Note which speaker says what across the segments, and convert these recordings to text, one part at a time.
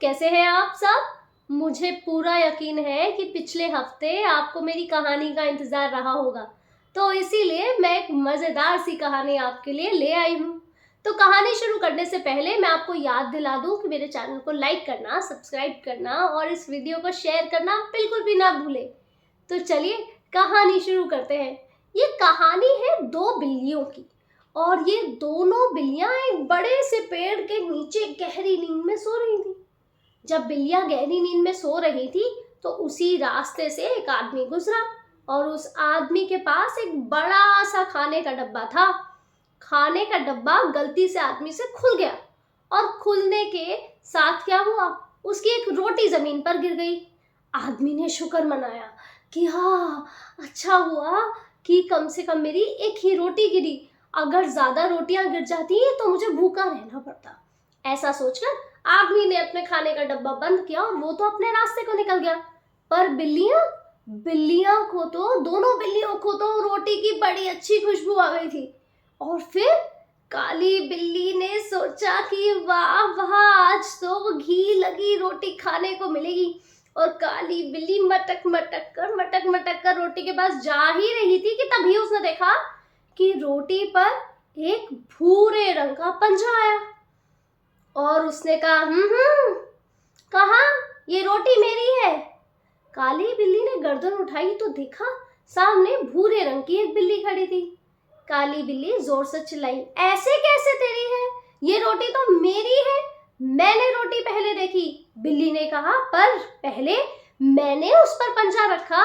Speaker 1: कैसे हैं आप सब? मुझे पूरा यकीन है कि पिछले हफ्ते आपको मेरी कहानी का इंतज़ार रहा होगा, तो इसीलिए मैं एक मज़ेदार सी कहानी आपके लिए ले आई हूँ। तो कहानी शुरू करने से पहले मैं आपको याद दिला दूँ कि मेरे चैनल को लाइक करना, सब्सक्राइब करना और इस वीडियो को शेयर करना बिल्कुल भी ना भूलें। तो चलिए कहानी शुरू करते हैं। ये कहानी है दो बिल्लियों की और ये दोनों बिल्लियाँ एक बड़े से पेड़ के नीचे गहरी नींद में सो रही थी। जब बिल्लियाँ गहरी नींद में सो रही थी तो उसी रास्ते से एक आदमी गुजरा और उस आदमी के पास एक बड़ा सा खाने का डब्बा था। खाने का डब्बा गलती से आदमी से खुल गया और खुलने के साथ क्या हुआ, उसकी एक रोटी जमीन पर गिर गई। आदमी ने शुक्र मनाया कि हाँ, अच्छा हुआ कि कम से कम मेरी एक ही रोटी गिरी, अगर ज्यादा रोटियां गिर जाती तो मुझे भूखा रहना पड़ता। ऐसा सोचकर आदमी ने अपने खाने का डब्बा बंद किया और वो तो अपने रास्ते को निकल गया। पर बिल्लियां को तो, दोनों बिल्लियों को तो रोटी की बड़ी अच्छी खुशबू आ गई थी। और फिर काली बिल्ली ने सोचा कि वाह वाह, आज तो घी लगी रोटी खाने को मिलेगी। और काली बिल्ली मटक मटक कर रोटी के पास जा ही रही थी कि तभी उसने देखा कि रोटी पर एक भूरे रंग का पंजा आया और उसने कहा कहा ये रोटी मेरी है। काली बिल्ली ने गर्दन उठाई तो देखा सामने भूरे रंग की एक बिल्ली खड़ी थी। काली बिल्ली जोर से चिल्लाई, ऐसे कैसे तेरी है? ये रोटी तो मेरी है, मैंने रोटी पहले देखी। बिल्ली ने कहा, पर पहले मैंने उस पर पंजा रखा।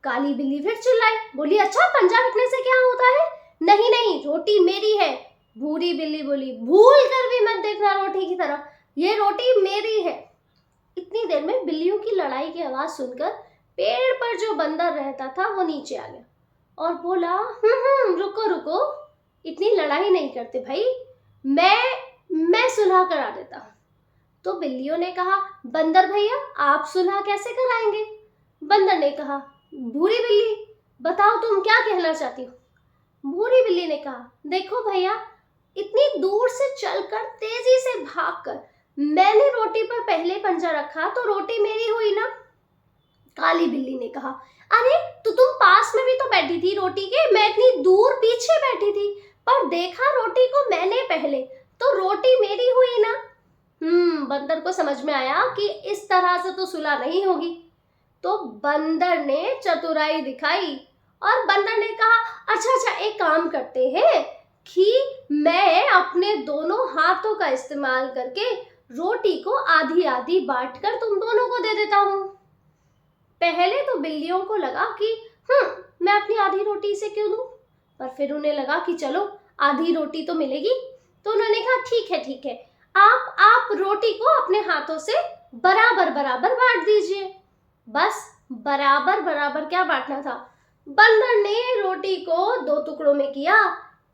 Speaker 1: काली बिल्ली फिर चिल्लाई, बोली अच्छा, पंजा रखने से क्या होता है? नहीं नहीं, रोटी मेरी है। भूरी बिल्ली बोली, भूल कर भी मत देखना रोटी की तरफ, ये रोटी मेरी है। इतनी देर में बिल्लियों की लड़ाई की आवाज सुनकर पेड़ पर जो बंदर रहता था वो नीचे आ गया और बोला, रुको रुको, इतनी लड़ाई नहीं करते भाई, मैं सुलह करा देता हूँ। तो बिल्लियों ने कहा, बंदर भैया आप सुलह कैसे कराएंगे? बंदर ने कहा, भूरी बिल्ली बताओ तुम क्या कहना चाहती हो? भूरी बिल्ली ने कहा, देखो भैया, इतनी दूर से चलकर तेजी से भागकर मैंने रोटी पर पहले पंजा रखा तो रोटी मेरी हुई ना। काली बिल्ली ने कहा, अरे तो तुम पास में भी तो बैठी थी रोटी के, मैं इतनी दूर पीछे बैठी थी, पर देखा रोटी को मैंने पहले, तो रोटी मेरी हुई ना। बंदर को समझ में आया कि इस तरह से तो सुलह नहीं होगी। तो बंदर ने चतुराई दिखाई और बंदर ने कहा, अच्छा एक काम करते हैं कि मैं अपने दोनों हाथों का इस्तेमाल करके रोटी को आधी आधी बांटकर तुम दोनों को दे देता हूँ। पहले तो बिल्लियों को लगा कि मैं अपनी आधी रोटी इसे क्यों दूं, पर फिर उन्हें लगा कि चलो आधी रोटी तो मिलेगी। तो उन्होंने कहा, ठीक है, आप रोटी को अपने हाथों से बराबर बांट दीजिए। बस बराबर क्या बांटना था। बंदर ने रोटी को दो टुकड़ों में किया,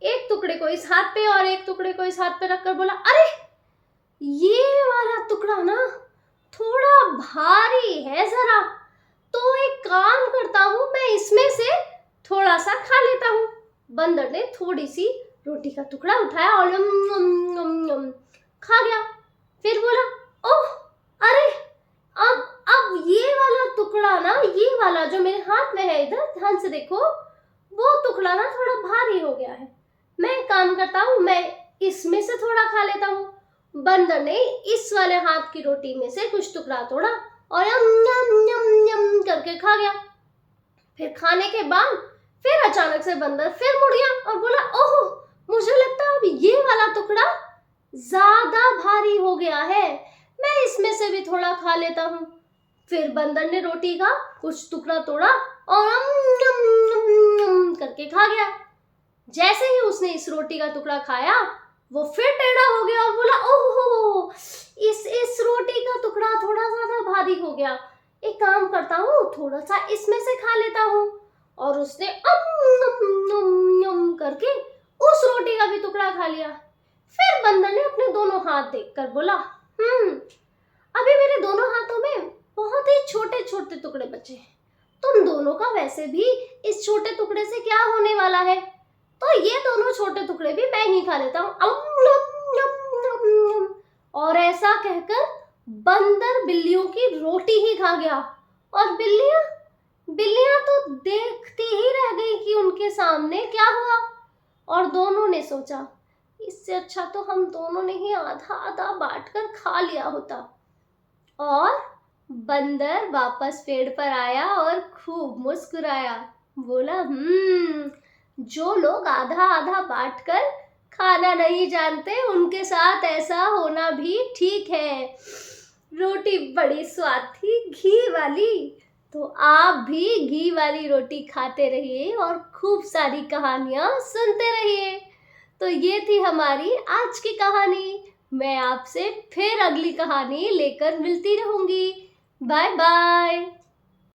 Speaker 1: एक टुकड़े को इस हाथ पे और एक टुकड़े को इस हाथ पे रखकर बोला, अरे ये वाला टुकड़ा ना थोड़ा भारी है जरा, तो एक काम करता हूँ, मैं इसमें से थोड़ा सा खा लेता हूँ। बंदर ने थोड़ी सी रोटी का टुकड़ा उठाया और खा गया। फिर बोला, ओह अरे, अब ये वाला टुकड़ा ना, ये वाला जो मेरे हाथ में है, इधर ध्यान से देखो, वो टुकड़ा ना थोड़ा भारी हो गया है। मैं एक काम करता हूँ, मैं इसमें से थोड़ा खा लेता हूँ। बंदर ने इस वाले हाथ की रोटी में से कुछ टुकड़ा तोड़ा और यम करके खा गया। फिर खाने के बाद फिर अचानक से बंदर फिर मुड़ गया और बोला, ओह मुझे लगता है अब ये वाला टुकड़ा ज्यादा भारी हो गया है, मैं इसमें से भी थोड़ा खा लेता हूँ। फिर बंदर ने रोटी का कुछ टुकड़ा तोड़ा और करके खा गया। जैसे ही उसने इस रोटी का टुकड़ा खाया, वो फिर टेढ़ा हो गया और बोला, ओह इस रोटी का टुकड़ा थोड़ा ज्यादा भारी हो गया, एक काम करता हूँ, थोड़ा सा इसमें से खा लेता हूँ। और उसने करके उस रोटी का भी टुकड़ा खा लिया। फिर बंदर ने अपने दोनों हाथ देखकर बोला, अभी मेरे दोनों हाथों में बहुत ही छोटे छोटे टुकड़े बचे हैं, तुम दोनों का वैसे भी इस छोटे टुकड़े से क्या होने वाला है, तो ये दोनों छोटे टुकड़े भी मैं ही खा लेता हूँ। और ऐसा कहकर बंदर बिल्लियों की रोटी ही खा गया और बिल्लियां बिल्लियां तो देखती ही रह गई कि उनके सामने क्या हुआ। और दोनों ने सोचा, इससे अच्छा तो हम दोनों ने ही आधा आधा बांटकर खा लिया होता। और बंदर वापस पेड़ पर आया और खूब मुस्कुराया, बोला जो लोग आधा आधा बांटकर खाना नहीं जानते उनके साथ ऐसा होना भी ठीक है। रोटी बड़ी स्वाद थी, घी वाली। तो आप भी घी वाली रोटी खाते रहिए और खूब सारी कहानियां सुनते रहिए। तो ये थी हमारी आज की कहानी। मैं आपसे फिर अगली कहानी लेकर मिलती रहूंगी। Bye bye.